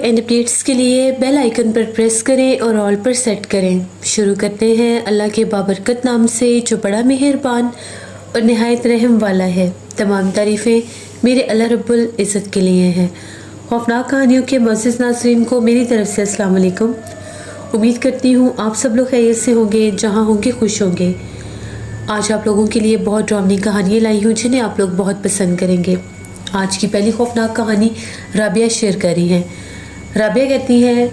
And updates کے لیے bell icon پر press کریں اور آل پر سیٹ کریں۔ شروع کرتے ہیں اللہ کے بابرکت نام سے جو بڑا مہربان اور نہایت رحم والا ہے۔ تمام تعریفیں میرے اللہ رب العزت کے لیے ہیں۔ خوفناک کہانیوں کے معزز ناظرین کو میری طرف سے السلام علیکم۔ امید کرتی ہوں آپ سب لوگ خیریت سے ہوں گے، جہاں ہوں گے خوش ہوں گے۔ آج آپ لوگوں کے لیے بہت ڈرامنی کہانیاں لائی ہوں جنہیں آپ لوگ بہت پسند کریں گے۔ آج کی پہلی خوفناک کہانی رابعہ شیئر کر رہی ہے۔ رابعہ کہتی ہیں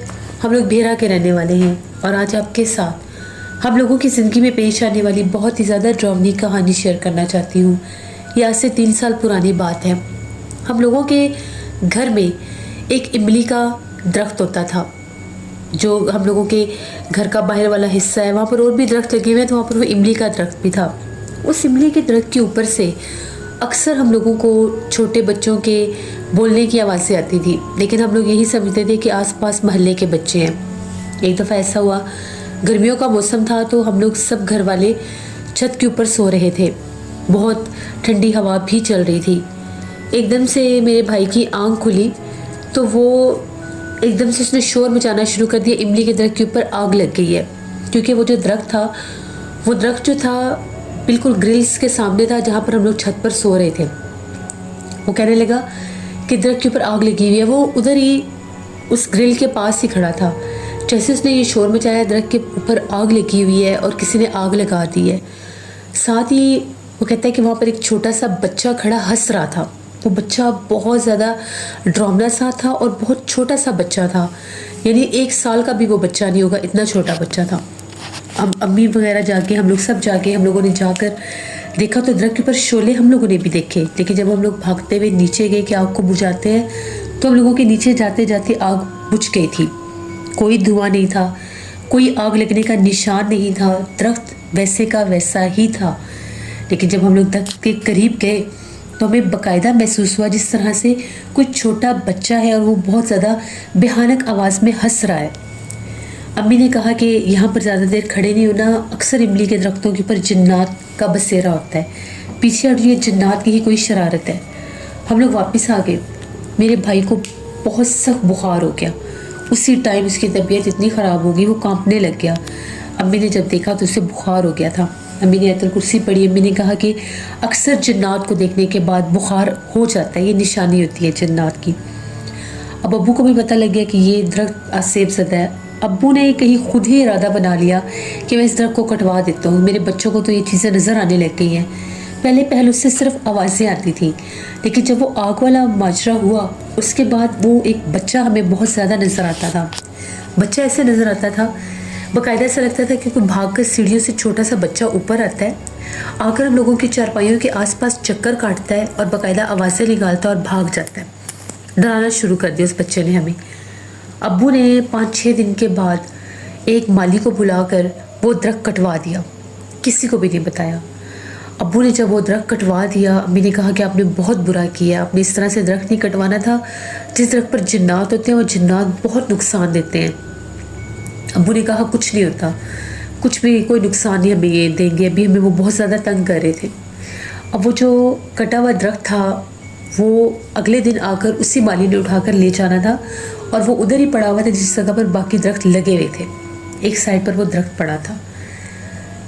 ہم لوگ بھیرا کے رہنے والے ہیں اور آج آپ کے ساتھ ہم لوگوں کی زندگی میں پیش آنے والی بہت ہی زیادہ ڈرامنی کہانی شیئر کرنا چاہتی ہوں۔ یہ آج سے 3 سال پرانی بات ہے۔ ہم لوگوں کے گھر میں ایک املی کا درخت ہوتا تھا، جو ہم لوگوں کے گھر کا باہر والا حصہ ہے، وہاں پر اور بھی درخت لگے ہوئے ہیں، تو وہاں پر وہ املی کا درخت بھی تھا۔ اس املی کے درخت کے اوپر سے اکثر ہم لوگوں کو چھوٹے بچوں کے بولنے کی آوازیں آتی تھی، لیکن ہم لوگ یہی سمجھتے تھے کہ آس پاس محلے کے بچے ہیں۔ ایک دفعہ ایسا ہوا، گرمیوں کا موسم تھا تو ہم لوگ سب گھر والے چھت کے اوپر سو رہے تھے، بہت ٹھنڈی ہوا بھی چل رہی تھی۔ ایک دم سے میرے بھائی کی آنکھ کھلی تو وہ ایک دم سے اس نے شور مچانا شروع کر دیا، املی کے درخت کے اوپر آگ لگ گئی ہے۔ کیونکہ وہ جو درخت تھا، وہ درخت جو تھا بالکل گرلز کے سامنے تھا، جہاں پر ہم لوگ چھت پر سو رہے تھے۔ وہ کہنے لگا کہ درخت کے اوپر آگ لگی ہوئی ہے۔ وہ ادھر ہی اس گرل کے پاس ہی کھڑا تھا۔ جیسے اس نے یہ شور مچایا درخت کے اوپر آگ لگی ہوئی ہے اور کسی نے آگ لگا دی ہے، ساتھ ہی وہ کہتا ہے کہ وہاں پر ایک چھوٹا سا بچہ کھڑا ہنس رہا تھا۔ وہ بچہ بہت زیادہ ڈراؤنا سا تھا اور بہت چھوٹا سا بچہ تھا، یعنی 1 سال کا بھی وہ بچہ نہیں ہوگا، اتنا چھوٹا بچہ تھا۔ امی وغیرہ ہم لوگ سب ہم لوگوں نے جا کر دیکھا تو درخت کے اوپر شعلے ہم لوگوں نے بھی دیکھے، لیکن جب ہم لوگ بھاگتے ہوئے نیچے گئے کہ آگ کو بجھاتے ہیں تو ہم لوگوں کے نیچے جاتے جاتے آگ بجھ گئی تھی۔ کوئی دھواں نہیں تھا، کوئی آگ لگنے کا نشان نہیں تھا، درخت ویسے کا ویسا ہی تھا۔ لیکن جب ہم لوگ درخت کے قریب گئے تو ہمیں باقاعدہ محسوس ہوا جس طرح سے کوئی چھوٹا بچہ ہے اور وہ بہت زیادہ بھیانک آواز میں ہنس رہا ہے۔ امی نے کہا کہ یہاں پر زیادہ دیر کھڑے نہیں ہونا، اکثر املی کے درختوں کے اوپر جنات کا بسیرا ہوتا ہے، پیچھے ہٹ، یہ جنات کی ہی کوئی شرارت ہے۔ ہم لوگ واپس آ گئے۔ میرے بھائی کو بہت سخت بخار ہو گیا، اسی ٹائم اس کی طبیعت اتنی خراب ہو گئی، وہ کانپنے لگ گیا۔ امی نے جب دیکھا تو اسے بخار ہو گیا تھا۔ امی نے آیت الکرسی پڑھی۔ امی نے کہا کہ اکثر جنات کو دیکھنے کے بعد بخار ہو جاتا ہے، یہ نشانی ہوتی ہے جنات کی۔ اب ابو کو بھی پتہ لگ گیا کہ یہ درخت آسیب زدہ ہے۔ ابو نے کہیں خود ہی ارادہ بنا لیا کہ میں اس درخت کو کٹوا دیتا ہوں۔ میرے بچوں کو تو یہ چیزیں نظر آنے لگ گئی ہیں، پہلے اس سے صرف آوازیں آتی تھیں، لیکن جب وہ آگ والا ماجرا ہوا اس کے بعد وہ ایک بچہ ہمیں بہت زیادہ نظر آتا تھا۔ بچہ ایسے نظر آتا تھا، باقاعدہ ایسا لگتا تھا کہ کوئی بھاگ کر سیڑھیوں سے چھوٹا سا بچہ اوپر آتا ہے، آ کر ہم لوگوں کی چارپائیوں کے آس پاس چکر کاٹتا ہے اور باقاعدہ آوازیں نکالتا ہے اور بھاگ جاتا ہے۔ ڈرانا شروع کر دیا اس بچے نے ہمیں۔ ابو نے 5-6 دن کے بعد ایک مالی کو بلا کر وہ درخت کٹوا دیا، کسی کو بھی نہیں بتایا۔ ابو نے جب وہ درخت کٹوا دیا، امی نے کہا کہ آپ نے بہت برا کیا، آپ نے اس طرح سے درخت نہیں کٹوانا تھا۔ جس درخت پر جنات ہوتے ہیں وہ جنات بہت نقصان دیتے ہیں۔ ابو نے کہا کچھ نہیں ہوتا، کچھ بھی کوئی نقصان نہیں ہمیں یہ دیں گے، ابھی ہمیں وہ بہت زیادہ تنگ کر رہے تھے۔ اب وہ جو کٹا ہوا درخت تھا وہ اگلے دن آ کر اسی مالی نے اٹھا کر لے جانا تھا، اور وہ ادھر ہی پڑا ہوا تھا جس جگہ پر باقی درخت لگے ہوئے تھے، ایک سائڈ پر وہ درخت پڑا تھا۔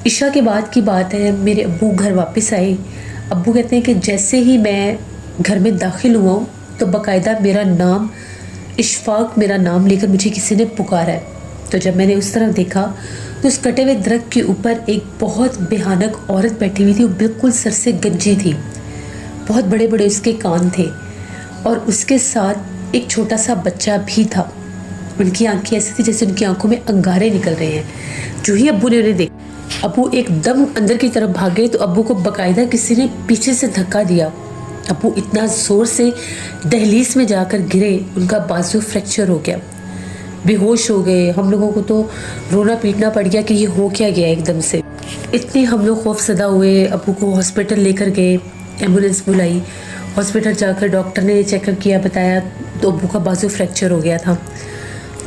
عشاء کے بعد کی بات ہے، میرے ابو گھر واپس آئے۔ ابو کہتے ہیں کہ جیسے ہی میں گھر میں داخل ہوا ہوں تو باقاعدہ میرا نام اشفاق، میرا نام لے کر مجھے کسی نے پکارا ہے۔ تو جب میں نے اس طرف دیکھا تو اس کٹے ہوئے درخت کے اوپر ایک بہت بھیانک عورت بیٹھی ہوئی تھی، وہ بالکل سر سے گنجی تھی، بہت بڑے بڑے اس کے کان تھے، اور اس کے ساتھ ایک چھوٹا سا بچہ بھی تھا۔ ان کی آنکھیں ایسی تھی جیسے ان کی آنکھوں میں انگارے نکل رہے ہیں۔ جو ہی ابو نے انہیں دیکھا، ابو ایک دم اندر کی طرف بھاگے تو ابو کو باقاعدہ کسی نے پیچھے سے دھکا دیا۔ ابو اتنا زور سے دہلیز میں جا کر گرے، ان کا بازو فریکچر ہو گیا، بے ہوش ہو گئے۔ ہم لوگوں کو تو رونا پیٹنا پڑ گیا کہ یہ ہو کیا گیا ایک دم سے۔ اتنے ہم لوگ خوف زدہ ہوئے، ابو کو ہاسپٹل لے کر گئے، ایمبولینس بلائی، ہاسپٹل جا کر ڈاکٹر نے چیک اپ کیا، بتایا تو ابو کا بازو فریکچر ہو گیا تھا۔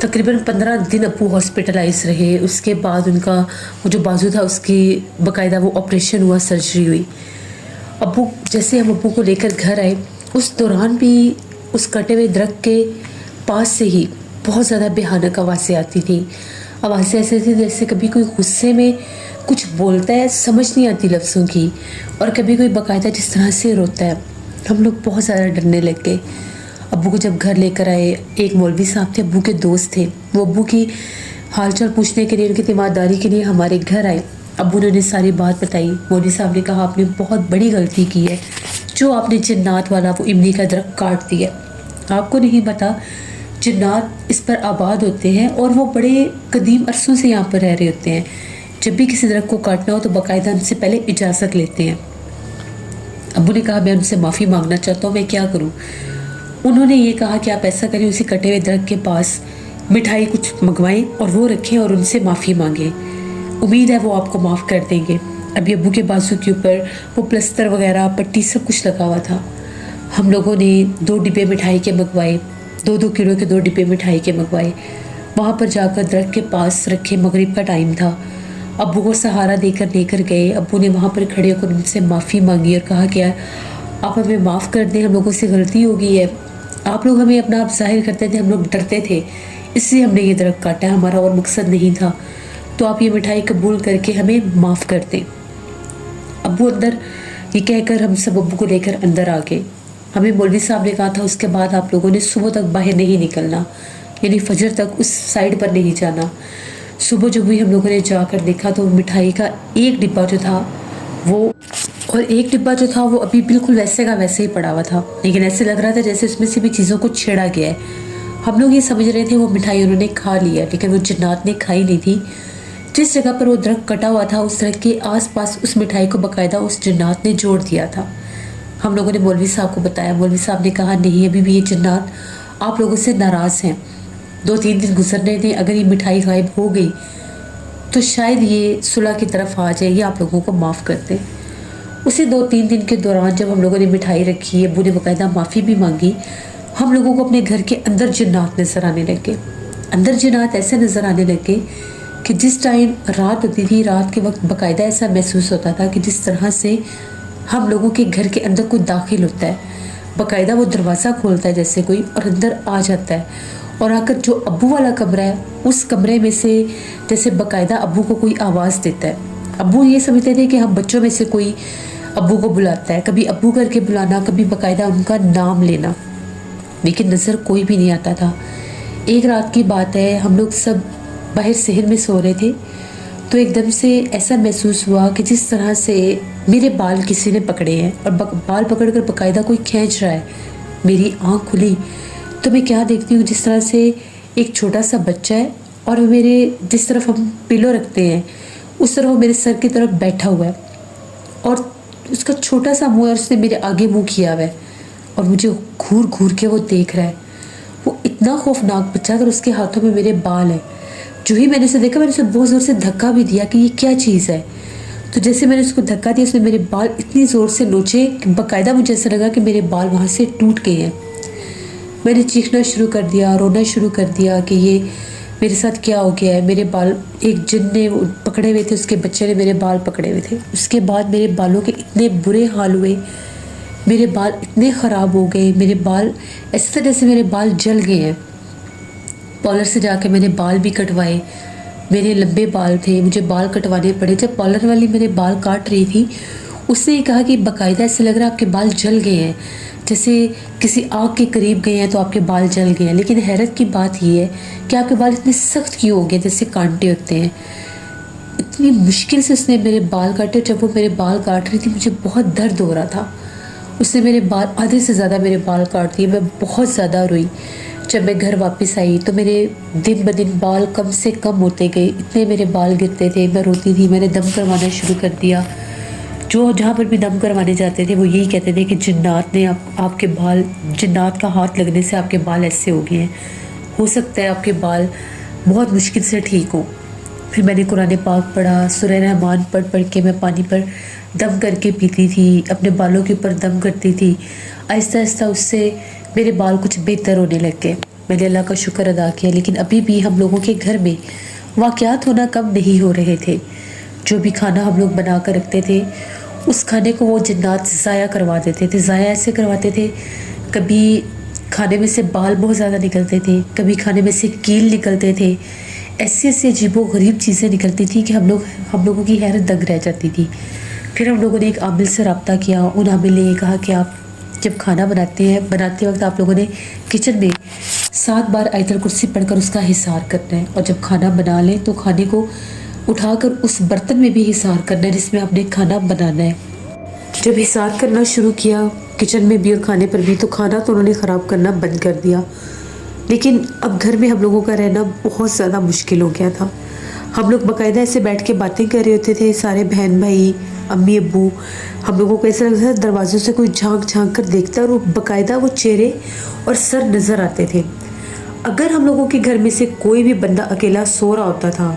تقریباً 15 دن ابو ہاسپٹلائز رہے۔ اس کے بعد ان کا وہ جو بازو تھا اس کی باقاعدہ وہ آپریشن ہوا، سرجری ہوئی۔ ابو جیسے ہم ابو کو لے کر گھر آئے، اس دوران بھی اس کٹے ہوئے درخت کے پاس سے ہی بہت زیادہ بھیانک آوازیں آتی تھیں. آوازیں ایسے تھیں جیسے کبھی کوئی غصے میں کچھ بولتا ہے, سمجھ نہیں آتی لفظوں کی, اور کبھی کوئی باقاعدہ جس طرح سے روتا ہے. ہم لوگ بہت زیادہ ڈرنے لگ گئے. ابو کو جب گھر لے کر آئے, ایک مولوی صاحب تھے, ابو کے دوست تھے, وہ ابو کی حال چال پوچھنے کے لیے, ان کی تیمارداری کے لیے ہمارے گھر آئے. ابو نے انہیں ساری بات بتائی. مولوی صاحب نے کہا آپ نے بہت بڑی غلطی کی ہے جو آپ نے جنات والا وہ املی کا درخت کاٹ دیا. آپ کو نہیں پتا جنات اس پر آباد ہوتے ہیں اور وہ بڑے قدیم عرصوں سے یہاں پر رہ رہے ہوتے ہیں. جب بھی کسی درخت کو کاٹنا ہو تو باقاعدہ ان سے پہلے اجازت لیتے ہیں. ابو نے کہا میں ان سے معافی مانگنا چاہتا ہوں, میں کیا کروں؟ انہوں نے یہ کہا کہ آپ ایسا کریں, اسی کٹے ہوئے درخت کے پاس مٹھائی کچھ منگوائیں اور وہ رکھیں اور ان سے معافی مانگیں, امید ہے وہ آپ کو معاف کر دیں گے. ابھی ابو کے بازو کے اوپر وہ پلستر وغیرہ پٹی سب کچھ لگا ہوا تھا. ہم لوگوں نے 2 ڈبے مٹھائی کے منگوائے, 2 کلو کے 2 ڈبے مٹھائی کے منگوائے. وہاں پر جا کر درخت کے پاس رکھے, مغرب کا ٹائم تھا. ابو کو سہارا دے کر لے کر گئے. ابو نے وہاں پر کھڑے ہو کر ان سے معافی مانگی اور کہا کہ آپ ہمیں معاف کر دیں, ہم لوگوں سے غلطی ہو گئی ہے. آپ لوگ ہمیں اپنا آپ ظاہر کرتے تھے, ہم لوگ ڈرتے تھے, اس لیے ہم نے یہ درخت کاٹا, ہمارا اور مقصد نہیں تھا. تو آپ یہ مٹھائی قبول کر کے ہمیں معاف کر دیں. ابو اندر یہ کہہ کر ہم سب ابو کو لے کر اندر آ گئے. ہمیں مولوی صاحب نے کہا تھا اس کے بعد آپ لوگوں نے صبح تک باہر نہیں نکلنا, یعنی فجر تک اس سائڈ پر نہیں جانا. صبح جب بھی ہم لوگوں نے جا کر دیکھا تو مٹھائی کا ایک ڈبہ جو تھا وہ, اور ایک ڈبہ جو تھا وہ ابھی بالکل ویسے کا ویسے ہی پڑا ہوا تھا, لیکن ایسے لگ رہا تھا جیسے اس میں سے بھی چیزوں کو چھیڑا گیا ہے. ہم لوگ یہ سمجھ رہے تھے وہ مٹھائی انہوں نے کھا لی ہے, لیکن وہ جنات نے کھائی نہیں تھی. جس جگہ پر وہ درخت کٹا ہوا تھا اس درخت کے آس پاس اس مٹھائی کو باقاعدہ اس جنات نے جوڑ دیا تھا. ہم لوگوں نے مولوی صاحب کو بتایا. مولوی صاحب نے کہا نہیں, ابھی بھی یہ جنات آپ لوگوں سے ناراض ہیں, 2-3 دن گزرنے دیں, اگر یہ مٹھائی غائب ہو گئی تو شاید یہ صلح کی طرف آ جائے, یہ آپ لوگوں کو معاف کر دیں. اسی 2-3 دن کے دوران جب ہم لوگوں نے مٹھائی رکھی, ابو نے باقاعدہ معافی بھی مانگی, ہم لوگوں کو اپنے گھر کے اندر جنات نظر آنے لگے. اندر جنات ایسے نظر آنے لگے کہ جس ٹائم رات ہوتی تھی, رات کے وقت باقاعدہ ایسا محسوس ہوتا تھا کہ جس طرح سے ہم لوگوں کے گھر کے اندر کوئی داخل ہوتا ہے, باقاعدہ وہ دروازہ کھولتا ہے جیسے کوئی, اور اندر آ جاتا ہے, اور آ کر جو ابو والا کمرہ ہے اس کمرے میں سے جیسے باقاعدہ ابو کو کوئی آواز دیتا ہے. ابو یہ سمجھتے تھے کہ ہم بچوں میں سے کوئی ابو کو بلاتا ہے, کبھی ابو کر کے بلانا, کبھی باقاعدہ ان کا نام لینا, لیکن نظر کوئی بھی نہیں آتا تھا. ایک رات کی بات ہے, ہم لوگ سب باہر صحن میں سو رہے تھے, تو ایک دم سے ایسا محسوس ہوا کہ جس طرح سے میرے بال کسی نے پکڑے ہیں, اور بال پکڑ کر باقاعدہ کوئی کھینچ رہا ہے. میری آنکھ کھلی تو میں کیا دیکھتی ہوں, جس طرح سے ایک چھوٹا سا بچہ ہے اور میرے جس طرف ہم پلو رکھتے ہیں اس طرح وہ میرے سر کی طرف بیٹھا ہوا ہے, اور اس کا چھوٹا سا منہ ہے اور اس نے میرے آگے منہ کیا ہوا ہے, اور مجھے گھور گھور کے وہ دیکھ رہا ہے. وہ اتنا خوفناک بچہ تھا, اور اس کے ہاتھوں میں میرے بال ہیں. جو ہی میں نے اسے دیکھا, میں نے اسے بہت زور سے دھکا بھی دیا کہ یہ کیا چیز ہے. تو جیسے میں نے اس کو دھکا دیا, اس نے میرے بال اتنی زور سے نوچے کہ باقاعدہ مجھے ایسا لگا کہ میرے بال وہاں سے ٹوٹ گئے ہیں. میں نے چیخنا شروع کر دیا, رونا شروع کر دیا کہ یہ میرے ساتھ کیا ہو گیا ہے. میرے بال ایک جن نے پکڑے ہوئے تھے, اس کے بچے نے میرے بال پکڑے ہوئے تھے. اس کے بعد میرے بالوں کے اتنے برے حال ہوئے, میرے بال اتنے خراب ہو گئے, میرے بال اس طرح سے میرے بال جل گئے ہیں. پارلر سے جا کے میں نے بال بھی کٹوائے, میرے لمبے بال تھے, مجھے بال کٹوانے پڑے. جب پارلر والی میرے بال کاٹ رہی تھی اس نے یہ کہا کہ باقاعدہ ایسے لگ رہا ہے آپ کے بال جل گئے ہیں, جیسے کسی آگ کے قریب گئے ہیں تو آپ کے بال جل گئے ہیں. لیکن حیرت کی بات یہ ہے کہ آپ کے بال اتنے سخت کیوں ہو گئے جیسے کانٹے ہوتے ہیں. اتنی مشکل سے اس نے میرے بال کاٹے. جب وہ میرے بال کاٹ رہی تھی مجھے بہت درد ہو رہا تھا. اس نے میرے بال آدھے سے زیادہ میرے بال کاٹ دیے. میں بہت زیادہ روئی. جب میں گھر واپس آئی تو میرے دن بدن بال کم سے کم ہوتے گئے, اتنے میرے بال گرتے تھے. میں روتی تھی. میں نے دم کروانا شروع کر دیا. جو جہاں پر بھی دم کروانے جاتے تھے وہ یہی کہتے تھے کہ جنات نے آپ کے بال, جنات کا ہاتھ لگنے سے آپ کے بال ایسے ہو گئے ہیں, ہو سکتا ہے آپ کے بال بہت مشکل سے ٹھیک ہوں. پھر میں نے قرآن پاک پڑھا, سورہ رحمان پڑھ کے میں پانی پر دم کر کے پیتی تھی, اپنے بالوں کے اوپر دم کرتی تھی. آہستہ آہستہ اس سے میرے بال کچھ بہتر ہونے لگ گئے. میں نے اللہ کا شکر ادا کیا. لیکن ابھی بھی ہم لوگوں کے گھر میں واقعات ہونا کم نہیں ہو رہے تھے. جو بھی کھانا ہم لوگ بنا کر رکھتے تھے اس کھانے کو وہ جنات ضائع کروا دیتے تھے. ضائع ایسے کرواتے تھے, کبھی کھانے میں سے بال بہت زیادہ نکلتے تھے، کبھی کھانے میں سے کیل نکلتے تھے، ایسی ایسی عجیب و غریب چیزیں نکلتی تھیں کہ ہم لوگوں کی حیرت دنگ رہ جاتی تھی۔ پھر ہم لوگوں نے ایک عامل سے رابطہ کیا، ان عامل نے یہ کہا کہ آپ جب کھانا بناتے وقت آپ لوگوں نے کچن میں 7 بار آیت الکرسی پڑھ کر اس کا حصار کرنا ہے، اور جب کھانا بنا لیں تو کھانے کو اٹھا کر اس برتن میں بھی حصار کرنا ہے جس میں آپ نے کھانا بنانا ہے۔ جب حصار کرنا شروع کیا کچن میں بھی اور کھانے پر بھی، تو کھانا تو انہوں نے خراب کرنا بند کر دیا، لیکن اب گھر میں ہم لوگوں کا رہنا بہت زیادہ مشکل ہو گیا تھا۔ ہم لوگ باقاعدہ ایسے بیٹھ کے باتیں کر رہے ہوتے تھے، سارے بہن بھائی، امی ابو، ہم لوگوں کو ایسا لگتا تھا دروازوں سے کوئی جھانک جھانک کر دیکھتا ہے، اور باقاعدہ وہ چہرے اور سر نظر آتے تھے۔ اگر ہم لوگوں کے گھر میں سے کوئی بھی بندہ اکیلا سو رہا ہوتا تھا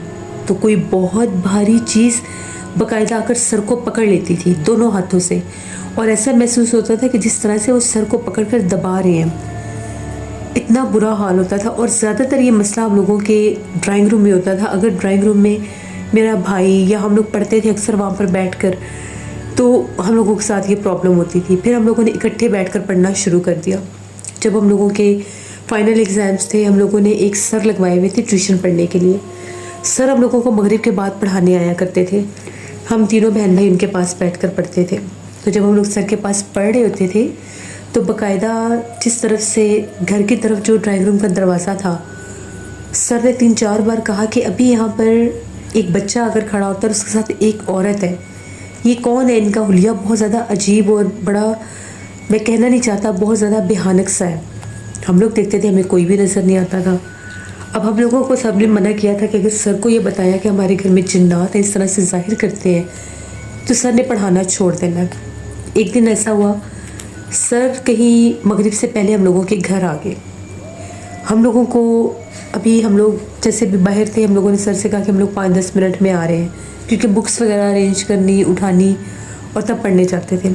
تو کوئی بہت بھاری چیز باقاعدہ آ کر سر کو پکڑ لیتی تھی دونوں ہاتھوں سے، اور ایسا محسوس ہوتا تھا کہ جس طرح سے وہ سر کو پکڑ کر دبا رہے ہیں، اتنا برا حال ہوتا تھا۔ اور زیادہ تر یہ مسئلہ ہم لوگوں کے ڈرائنگ روم میں ہوتا تھا۔ اگر ڈرائنگ روم میں میرا بھائی یا ہم لوگ پڑھتے تھے اکثر وہاں پر بیٹھ کر، تو ہم لوگوں کے ساتھ یہ پرابلم ہوتی تھی۔ پھر ہم لوگوں نے اکٹھے بیٹھ کر پڑھنا شروع کر دیا۔ جب ہم لوگوں کے فائنل ایگزامز تھے، ہم لوگوں نے ایک سر لگوائے ہوئے تھے ٹیوشن پڑھنے کے لیے۔ سر ہم لوگوں کو مغرب کے بعد پڑھانے آیا کرتے تھے، ہم تینوں بہن بھائی ان کے پاس بیٹھ کر پڑھتے تھے۔ تو جب ہم لوگ سر کے پاس پڑھ رہے ہوتے تھے تو باقاعدہ جس طرف سے گھر کی طرف جو ڈرائنگ روم کا دروازہ تھا، سر نے 3-4 بار کہا کہ ابھی یہاں پر ایک بچہ اگر کھڑا ہوتا ہے اور اس کے ساتھ ایک عورت ہے، یہ کون ہے؟ ان کا حلیہ بہت زیادہ عجیب اور بڑا، میں کہنا نہیں چاہتا، بہت زیادہ بھیانک سا ہے۔ ہم لوگ دیکھتے تھے، ہمیں کوئی بھی نظر نہیں آتا تھا۔ اب ہم لوگوں کو سب نے منع کیا تھا کہ اگر سر کو یہ بتایا کہ ہمارے گھر میں جنات ہیں، اس طرح سے ظاہر کرتے ہیں، تو سر نے پڑھانا چھوڑ دینا۔ ایک دن ایسا ہوا، سر کہیں مغرب سے پہلے ہم لوگوں کے گھر آ گئے۔ ہم لوگوں کو ابھی ہم لوگ جیسے بھی باہر تھے، ہم لوگوں نے سر سے کہا کہ ہم لوگ 5-10 منٹ میں آ رہے ہیں، کیونکہ بکس وغیرہ ارینج کرنی، اٹھانی، اور تب پڑھنے جاتے تھے۔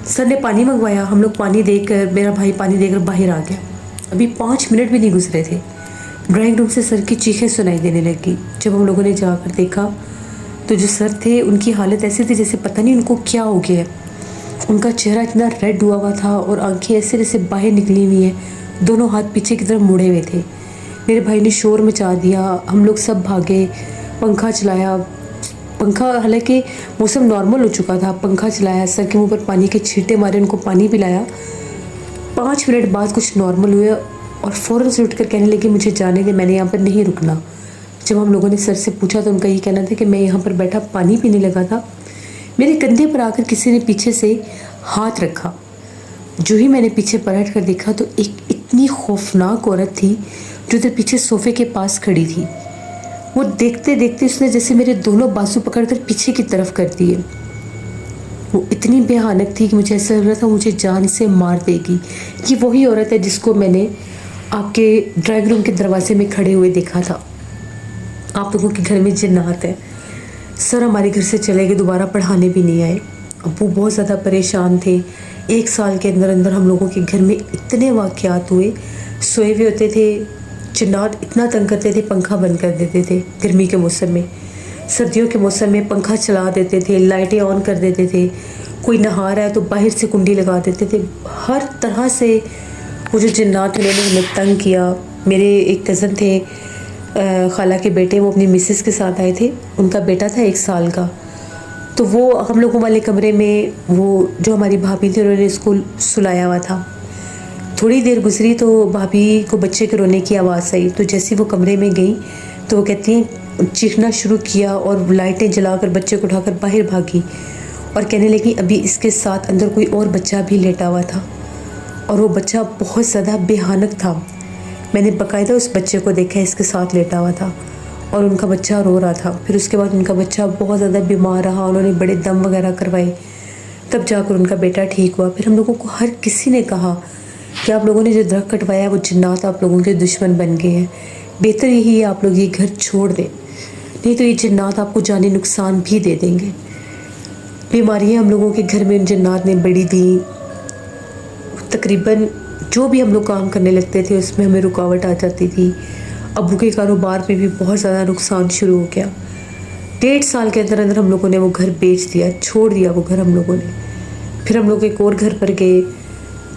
سر نے پانی منگوایا، ہم لوگ پانی دے کر، میرا بھائی پانی دے کر باہر آ گیا۔ ابھی 5 منٹ بھی نہیں گزرے تھے، ڈرائنگ روم سے سر کی چیخیں سنائی دینے لگی۔ جب ہم لوگوں نے جا کر دیکھا تو جو سر تھے ان کی حالت ایسی تھی جیسے پتہ نہیں ان کو کیا ہو گیا ہے۔ ان کا چہرہ اتنا ریڈ ہوا ہوا تھا اور آنکھیں ایسے جیسے باہر نکلی ہوئی ہیں، دونوں ہاتھ پیچھے کی طرف مڑے ہوئے تھے۔ میرے بھائی نے شور مچا دیا، ہم لوگ سب بھاگے، پنکھا چلایا، پنکھا حالانکہ موسم نارمل ہو چکا تھا، پنکھا چلایا، سر کے منہ پر پانی کے چھینٹے مارے، ان کو پانی پلایا۔ 5 منٹ بعد کچھ نارمل ہوئے اور فوراً سے اٹھ کر کہنے لگے مجھے جانے دے، میں نے یہاں پر نہیں رکنا۔ جب ہم لوگوں نے سر سے پوچھا تو ان کا یہ کہنا تھا کہ میں یہاں پر بیٹھا پانی پینے لگا تھا، میرے کندھے پر آ کر کسی نے پیچھے سے ہاتھ رکھا۔ جو ہی میں نے پیچھے پلٹ کر دیکھا تو ایک اتنی خوفناک عورت تھی جو ادھر پیچھے صوفے کے پاس کھڑی تھی۔ وہ دیکھتے دیکھتے اس نے جیسے میرے دونوں بازو پکڑ کر پیچھے کی طرف کر دیے۔ وہ اتنی بھیانک تھی کہ مجھے ایسا لگ رہا تھا مجھے جان سے مار دے گی۔ یہ وہی عورت ہے جس کو میں نے آپ کے ڈرائنگ روم کے دروازے میں کھڑے ہوئے دیکھا تھا۔ آپ لوگوں کے گھر میں جنات ہیں۔ سر ہمارے گھر سے چلے گئے، دوبارہ پڑھانے بھی نہیں آئے۔ ابو بہت زیادہ پریشان تھے۔ 1 سال کے اندر اندر ہم لوگوں کے گھر میں اتنے واقعات ہوئے، سوئے ہوئے ہوتے تھے، جنات اتنا تنگ کرتے تھے، پنکھا بند کر دیتے تھے گرمی کے موسم میں، سردیوں کے موسم میں پنکھا چلا دیتے تھے، لائٹیں آن کر دیتے تھے، کوئی نہا رہا ہے تو باہر سے کنڈی لگا دیتے تھے۔ ہر طرح سے وہ جو جنات انہوں نے ہمیں تنگ کیا۔ میرے ایک کزن تھے، خالہ کے بیٹے، وہ اپنی مسز کے ساتھ آئے تھے، ان کا بیٹا تھا 1 سال کا، تو وہ ہم لوگوں والے کمرے میں، وہ جو ہماری بھابھی تھی انہوں نے اس کو سلایا ہوا تھا۔ تھوڑی دیر گزری تو بھابھی کو بچے کے رونے کی آواز آئی، تو جیسے وہ کمرے میں گئی تو وہ کہتی ہیں چیخنا شروع کیا اور لائٹیں جلا کر بچے کو اٹھا کر باہر بھاگی اور کہنے لگی ابھی اس کے ساتھ اندر کوئی اور بچہ بھی لیٹا ہوا تھا، اور وہ بچہ بہت زیادہ بھیانک تھا۔ میں نے باقاعدہ اس بچے کو دیکھا اس کے ساتھ لیٹا ہوا تھا اور ان کا بچہ رو رہا تھا۔ پھر اس کے بعد ان کا بچہ بہت زیادہ بیمار رہا، انہوں نے بڑے دم وغیرہ کروائے، تب جا کر ان کا بیٹا ٹھیک ہوا۔ پھر ہم لوگوں کو ہر کسی نے کہا کہ آپ لوگوں نے جو درخت کٹوایا ہے وہ جنات آپ لوگوں کے دشمن بن گئے ہیں، بہتر یہی ہے آپ لوگ یہ گھر چھوڑ دیں، نہیں تو یہ جنات آپ کو جانی نقصان بھی دے دیں گے۔ بیماریاں ہم لوگوں کے گھر میں ان جنات نے بڑی دیں۔ تقریباً جو بھی ہم لوگ کام کرنے لگتے تھے اس میں ہمیں رکاوٹ آ جاتی تھی۔ ابو کے کاروبار میں بھی بہت زیادہ نقصان شروع ہو گیا۔ 1.5 سال کے اندر اندر ہم لوگوں نے وہ گھر بیچ دیا، چھوڑ دیا وہ گھر ہم لوگوں نے۔ پھر ہم لوگ ایک اور گھر پر گئے،